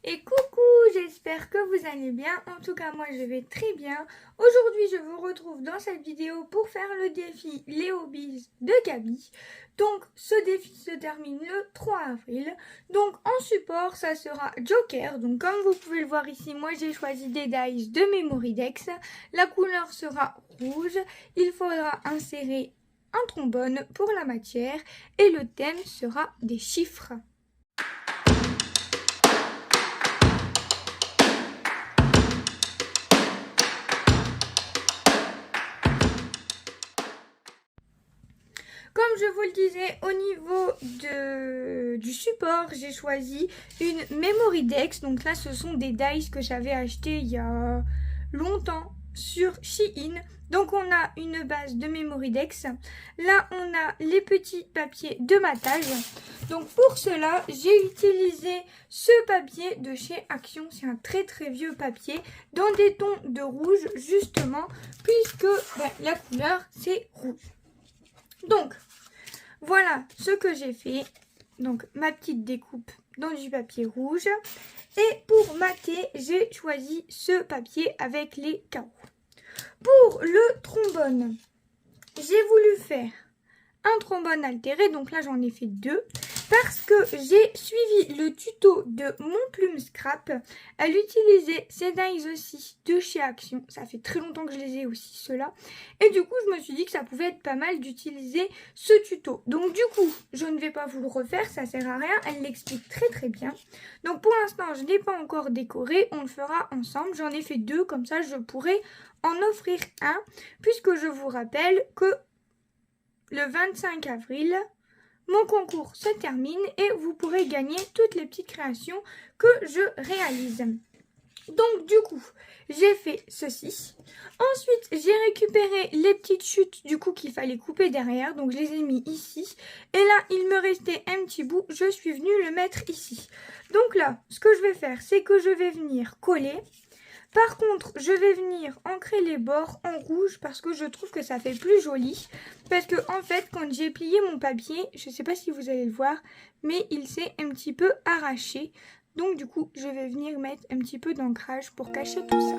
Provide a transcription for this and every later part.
Et coucou, j'espère que vous allez bien. En tout cas, moi je vais très bien. Aujourd'hui, je vous retrouve dans cette vidéo pour faire le défi Les Hobbies de Gaby. Donc, ce défi se termine le 3 avril. Donc, en support, ça sera Joker. Donc, comme vous pouvez le voir ici, moi j'ai choisi des dice de Memorydex. La couleur sera rouge. Il faudra insérer un trombone pour la matière et le thème sera des chiffres. Comme je vous le disais, au niveau du support, j'ai choisi une Memorydex. Donc là, ce sont des dice que j'avais acheté il y a longtemps sur Shein. Donc on a une base de Memorydex. Là, on a les petits papiers de matage. Donc pour cela, j'ai utilisé ce papier de chez Action. C'est un très très vieux papier dans des tons de rouge justement, puisque la couleur c'est rouge. Donc, voilà ce que j'ai fait. Donc, ma petite découpe dans du papier rouge. Et pour mater, j'ai choisi ce papier avec les carreaux. Pour le trombone, j'ai voulu faire un trombone altéré. Donc là, j'en ai fait deux. Parce que j'ai suivi le tuto de Mon Plume Scrap. Elle utilisait ces dies aussi de chez Action. Ça fait très longtemps que je les ai aussi, ceux-là. Et du coup, je me suis dit que ça pouvait être pas mal d'utiliser ce tuto. Donc du coup, je ne vais pas vous le refaire, ça sert à rien. Elle l'explique très très bien. Donc pour l'instant, je n'ai pas encore décoré. On le fera ensemble. J'en ai fait deux, comme ça je pourrai en offrir un. Puisque je vous rappelle que le 25 avril... mon concours se termine et vous pourrez gagner toutes les petites créations que je réalise. Donc du coup, j'ai fait ceci. Ensuite, j'ai récupéré les petites chutes du coup qu'il fallait couper derrière. Donc je les ai mis ici. Et là, il me restait un petit bout. Je suis venue le mettre ici. Donc là, ce que je vais faire, c'est que je vais venir coller. Par contre, je vais venir ancrer les bords en rouge parce que je trouve que ça fait plus joli. Parce que en fait, quand j'ai plié mon papier, je ne sais pas si vous allez le voir, mais il s'est un petit peu arraché. Donc du coup, je vais venir mettre un petit peu d'ancrage pour cacher tout ça.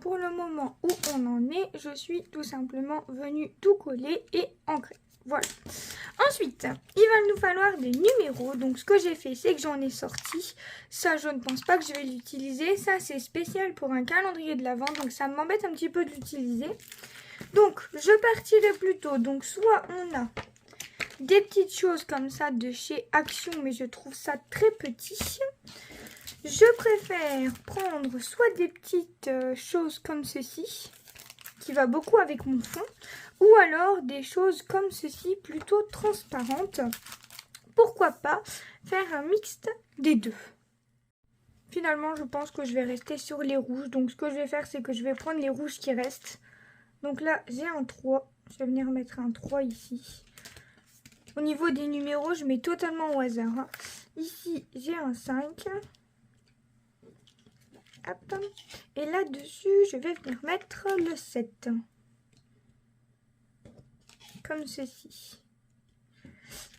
Pour le moment où on en est, je suis tout simplement venue tout coller et ancrer. Voilà. Ensuite, il va nous falloir des numéros. Donc, ce que j'ai fait, c'est que j'en ai sorti. Ça, je ne pense pas que je vais l'utiliser. Ça, c'est spécial pour un calendrier de l'Avent. Donc, ça m'embête un petit peu de l'utiliser. Donc, je partirai plutôt. Donc, soit on a des petites choses comme ça de chez Action, mais je trouve ça très petit. Je préfère prendre soit des petites choses comme ceci, qui va beaucoup avec mon fond, ou alors des choses comme ceci, plutôt transparentes. Pourquoi pas faire un mixte des deux. Finalement, je pense que je vais rester sur les rouges. Donc, ce que je vais faire, c'est que je vais prendre les rouges qui restent. Donc là, j'ai un 3. Je vais venir mettre un 3 ici. Au niveau des numéros, je mets totalement au hasard, hein. Ici, j'ai un 5. Hop. Et là-dessus, je vais venir mettre le 7. Comme ceci.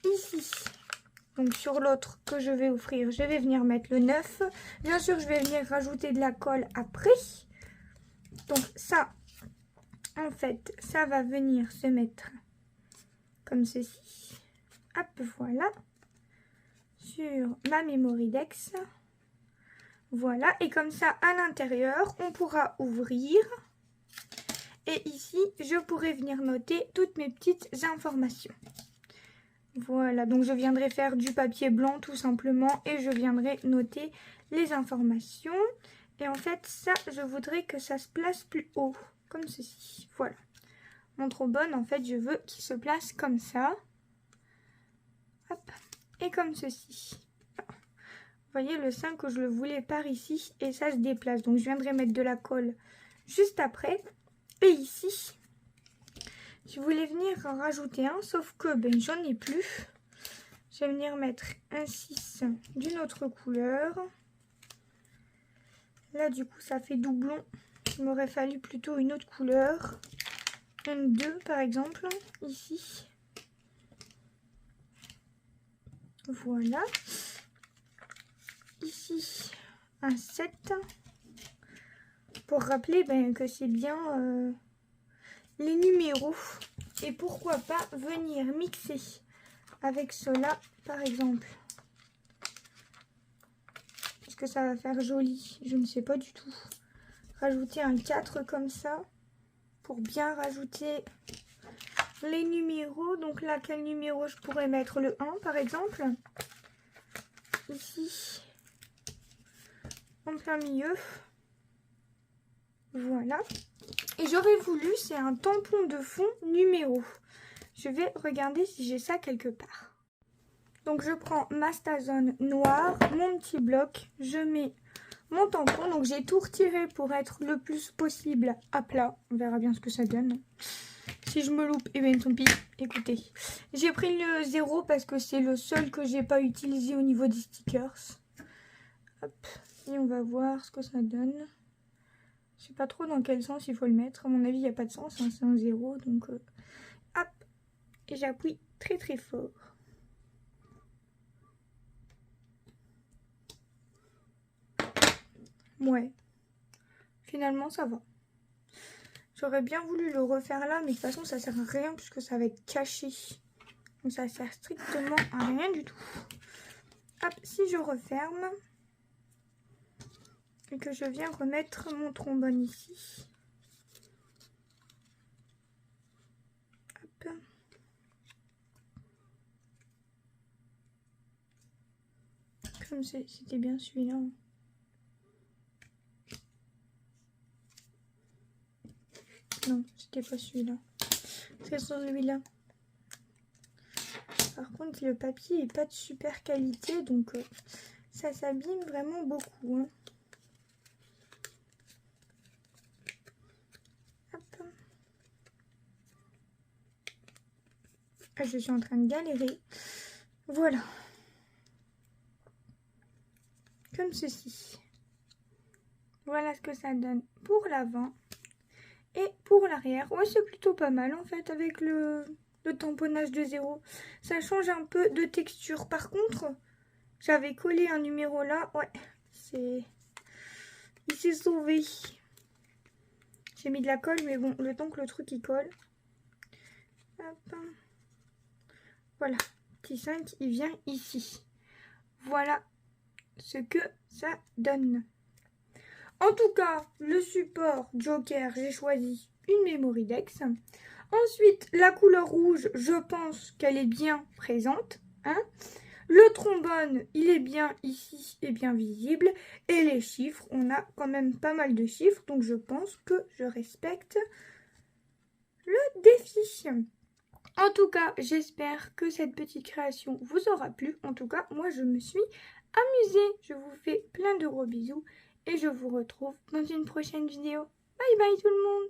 Ici, donc sur l'autre que je vais offrir, je vais venir mettre le 9. Bien sûr, je vais venir rajouter de la colle après. Donc ça, en fait, ça va venir se mettre comme ceci. Hop, voilà. Sur ma Memorydex. Voilà, et comme ça, à l'intérieur, on pourra ouvrir. Et ici, je pourrai venir noter toutes mes petites informations. Voilà, donc je viendrai faire du papier blanc tout simplement et je viendrai noter les informations. Et en fait, ça, je voudrais que ça se place plus haut, comme ceci. Voilà. Mon trombone, en fait, je veux qu'il se place comme ça. Hop. Et comme ceci. Vous voyez, le 5, je le voulais par ici et ça se déplace. Donc, je viendrai mettre de la colle juste après. Et ici, je voulais venir en rajouter un, sauf que ben, j'en ai plus. Je vais venir mettre un 6 d'une autre couleur. Là, du coup, ça fait doublon. Il m'aurait fallu plutôt une autre couleur. Un 2, par exemple, ici. Voilà. Ici, un 7. Pour rappeler ben, que c'est bien les numéros. Et pourquoi pas venir mixer avec cela, par exemple. Est-ce que ça va faire joli? Je ne sais pas du tout. Rajouter un 4 comme ça. Pour bien rajouter les numéros. Donc là, quel numéro je pourrais mettre? Le 1, par exemple. Ici. En plein milieu. Voilà. Et j'aurais voulu, c'est un tampon de fond numéro. Je vais regarder si j'ai ça quelque part. Donc je prends ma Stazone noire, mon petit bloc, je mets mon tampon. Donc j'ai tout retiré pour être le plus possible à plat. On verra bien ce que ça donne. Si je me loupe, et bien tant pis. Écoutez, j'ai pris le 0 parce que c'est le seul que j'ai pas utilisé au niveau des stickers. Hop. Et on va voir ce que ça donne. Je sais pas trop dans quel sens il faut le mettre. À mon avis, il n'y a pas de sens. Hein, c'est un 0. Donc, hop. Et j'appuie très très fort. Ouais. Finalement, ça va. J'aurais bien voulu le refaire là. Mais de toute façon, ça sert à rien puisque ça va être caché. Donc, ça sert strictement à rien du tout. Hop. Si je referme. Et que je viens remettre mon trombone ici. Hop. Comme c'était bien celui-là. Non, c'était pas celui-là. C'est celui-là. Par contre, le papier est pas de super qualité. Donc, ça s'abîme vraiment beaucoup. Hein. Je suis en train de galérer. Voilà. Comme ceci. Voilà ce que ça donne pour l'avant. Et pour l'arrière. Ouais, c'est plutôt pas mal en fait avec le tamponnage de 0. Ça change un peu de texture. Par contre, j'avais collé un numéro là. Ouais, il s'est sauvé. J'ai mis de la colle, mais bon, le temps que le truc il colle. Hop. Voilà, petit 5, il vient ici. Voilà ce que ça donne. En tout cas, le support Joker, j'ai choisi une Memorydex. Ensuite, la couleur rouge, je pense qu'elle est bien présente. Hein. Le trombone, il est bien ici et bien visible. Et les chiffres, on a quand même pas mal de chiffres. Donc, je pense que je respecte le défi. En tout cas, j'espère que cette petite création vous aura plu. En tout cas, moi, je me suis amusée. Je vous fais plein de gros bisous et je vous retrouve dans une prochaine vidéo. Bye bye tout le monde!